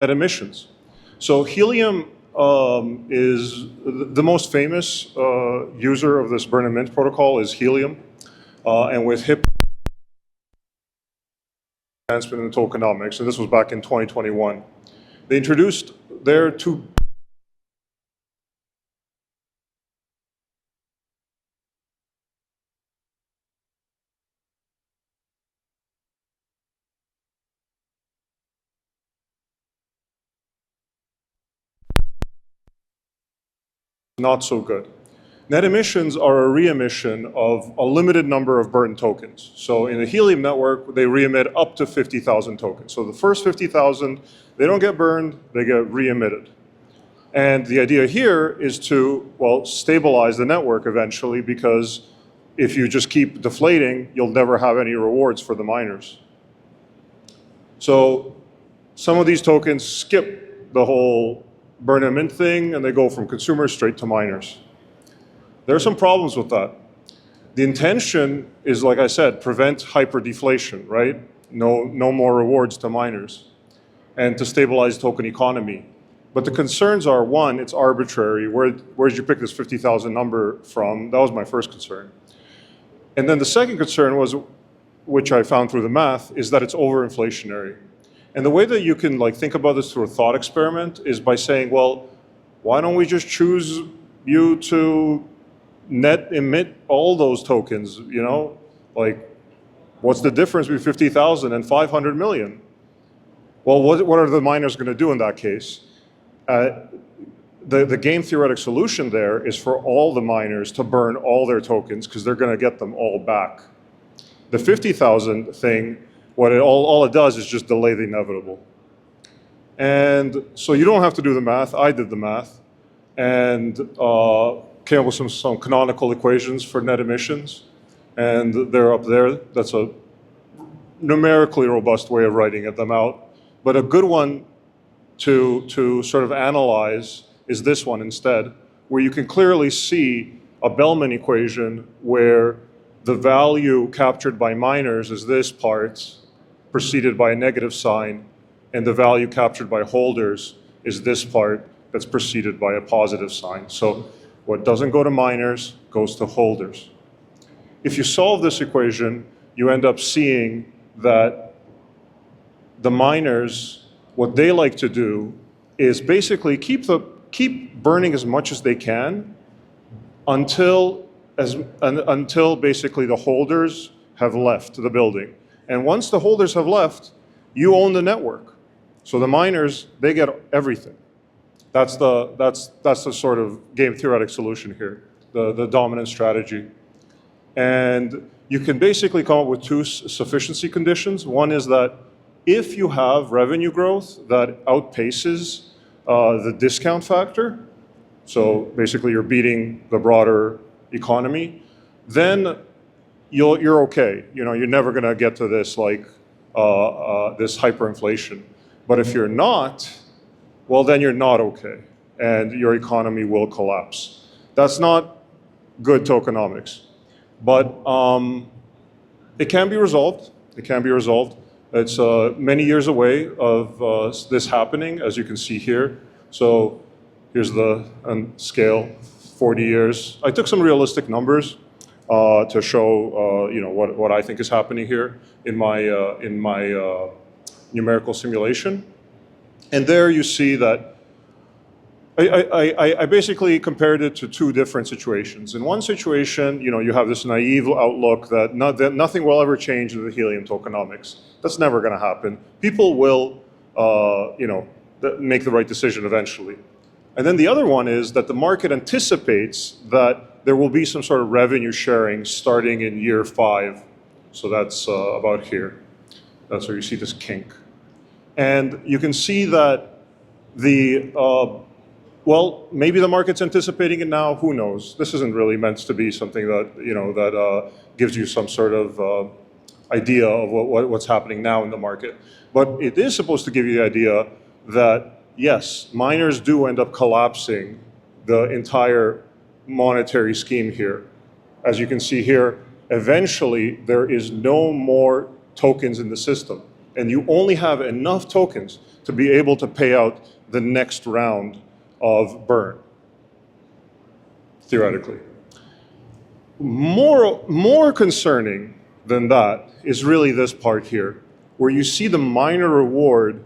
net emissions. So helium is the most famous user of this burn and mint protocol is helium, and with HIP advancement in tokenomics, and this was back in 2021, they introduced their two not so good. Net emissions are a re-emission of a limited number of burn tokens. So in the helium network, they re-emit up to 50,000 tokens. So the first 50,000, they don't get burned, they get re-emitted. And the idea here is to, well, stabilize the network eventually, because if you just keep deflating, you'll never have any rewards for the miners. So some of these tokens skip the whole burn and mint thing, and they go from consumers straight to miners. There are some problems with that. The intention is, like I said, prevent hyperdeflation, right? No more rewards to miners, and to stabilize token economy. But the concerns are, one, it's arbitrary. Where did you pick this 50,000 number from? That was my first concern. And then the second concern was, which I found through the math, is that it's overinflationary. And the way that you can think about this through a thought experiment is by saying, well, why don't we just choose you to net emit all those tokens, what's the difference between 50,000 and 500 million? Well, what are the miners going to do in that case? The game theoretic solution there is for all the miners to burn all their tokens, because they're going to get them all back. The 50,000 thing, all it does is just delay the inevitable. And so you don't have to do the math. I did the math and came up with some canonical equations for net emissions, and they're up there. That's a numerically robust way of writing them out. But a good one to sort of analyze is this one instead, where you can clearly see a Bellman equation where the value captured by miners is this part, preceded by a negative sign, and the value captured by holders is this part that's preceded by a positive sign. So what doesn't go to miners goes to holders. If you solve this equation, you end up seeing that the miners, what they like to do is basically keep burning as much as they can until basically the holders have left the building. And once the holders have left, you own the network. So the miners, they get everything. That's the sort of game theoretic solution here, the dominant strategy. And you can basically come up with two sufficiency conditions. One is that if you have revenue growth that outpaces the discount factor, so basically you're beating the broader economy, then you're okay. You're never going to get to this this hyperinflation. But if you're not, well, then you're not okay, and your economy will collapse. That's not good tokenomics, but it can be resolved. It can be resolved. It's many years away of this happening, as you can see here. So here's the scale, 40 years. I took some realistic numbers to show what I think is happening here in my numerical simulation. And there you see that I basically compared it to two different situations. In one situation, you have this naive outlook that nothing will ever change in the helium tokenomics. That's never going to happen. People will, make the right decision eventually. And then the other one is that the market anticipates that there will be some sort of revenue sharing starting in year 5. So that's about here. That's where you see this kink. And you can see that well, maybe the market's anticipating it now, who knows? This isn't really meant to be something that, that gives you some sort of idea of what's happening now in the market. But it is supposed to give you the idea that, yes, miners do end up collapsing the entire monetary scheme here. As you can see here, eventually there is no more tokens in the system. and you only have enough tokens to be able to pay out the next round of burn, theoretically. More concerning than that is really this part here, where you see the miner reward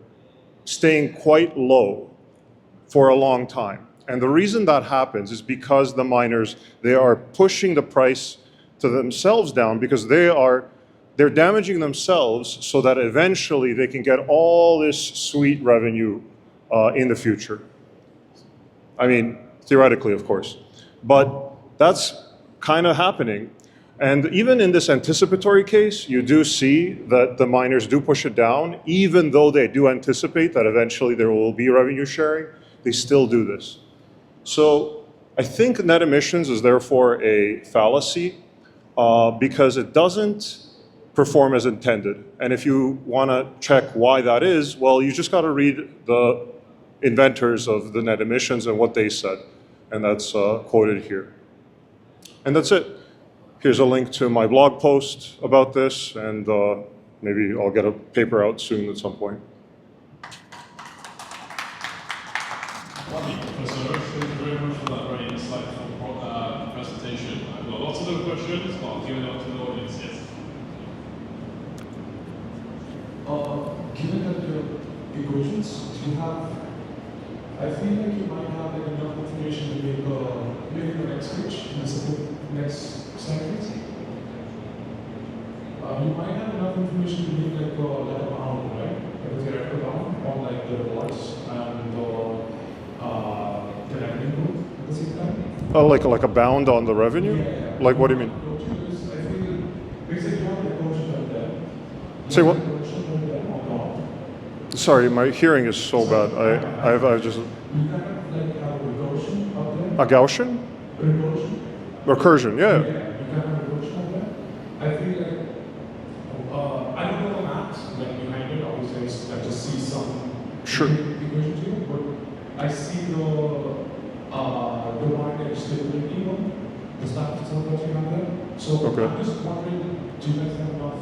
staying quite low for a long time. And the reason that happens is because the miners, they are pushing the price to themselves down because they're damaging themselves so that eventually they can get all this sweet revenue in the future. I mean, theoretically, of course. But that's kind of happening. And even in this anticipatory case, you do see that the miners do push it down, even though they do anticipate that eventually there will be revenue sharing, they still do this. So I think net emissions is therefore a fallacy because it doesn't perform as intended. And if you want to check why that is, well, you just got to read the inventors of the net emissions and what they said. And that's quoted here. And that's it. Here's a link to my blog post about this, and maybe I'll get a paper out soon at some point. Professor Uroš, thank you very much for that very insightful presentation. I've got lots of other questions, but I'll give it up to the audience. Yes. Given that your equations, you have, I feel like you might have like enough information to make maybe the next switch in the next slide, please. You might have enough information to make like a bound, right? Like a theoretical bound on like the rewards and the revenue growth at the same time. Oh, like a bound on the revenue? Yeah. Like what do you mean? I feel because you have the equation right there. Say what? Sorry, my hearing is so bad. I just. You kind of like have a recursion up there. A Gaussian? Recursion, yeah. Yeah, you can have a recursion up there. I feel like, I don't know the math like behind it, obviously I just see some Sure. equations here, but I see the market stability one, the statistics that you have there. So Okay. I'm just wondering, do you guys have enough,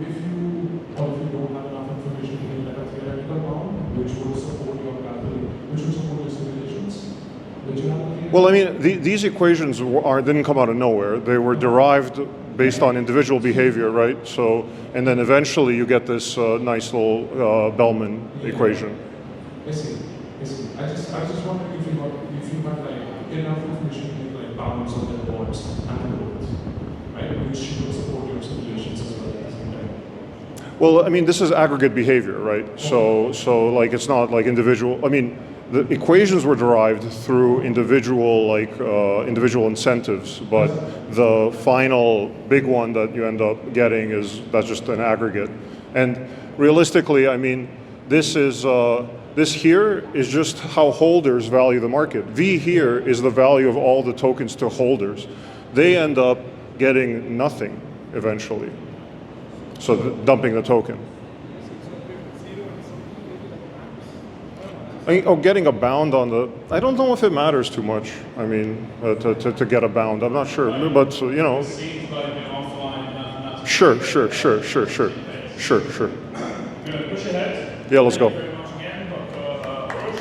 if you don't have enough information to make like a theoretical bound, which will support your capital, which will support your simulations? Well, I mean, these equations didn't come out of nowhere. They were derived based on individual behavior, right? So, and then eventually you get this nice little Bellman equation. I see. I just wondering if you have like enough information to make like bounds on the rewards and the growth, right? Which will support your simulations as well at the same time. Well, I mean, this is aggregate behavior, right? So like it's not like individual. I mean, the equations were derived through individual individual incentives, but the final big one that you end up getting that's just an aggregate. And realistically, I mean, this here is just how holders value the market. V here is the value of all the tokens to holders. They end up getting nothing eventually. So dumping the token. Getting a bound on the, I don't know if it matters too much. I mean, to get a bound, I'm not sure, but you know. It seems like an offline mathematical. Sure. You want to push ahead? Yeah, let's go. Thank you very much again, Dr. Uroš.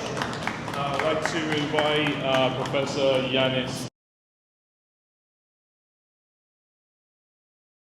I'd like to invite Professor Yanis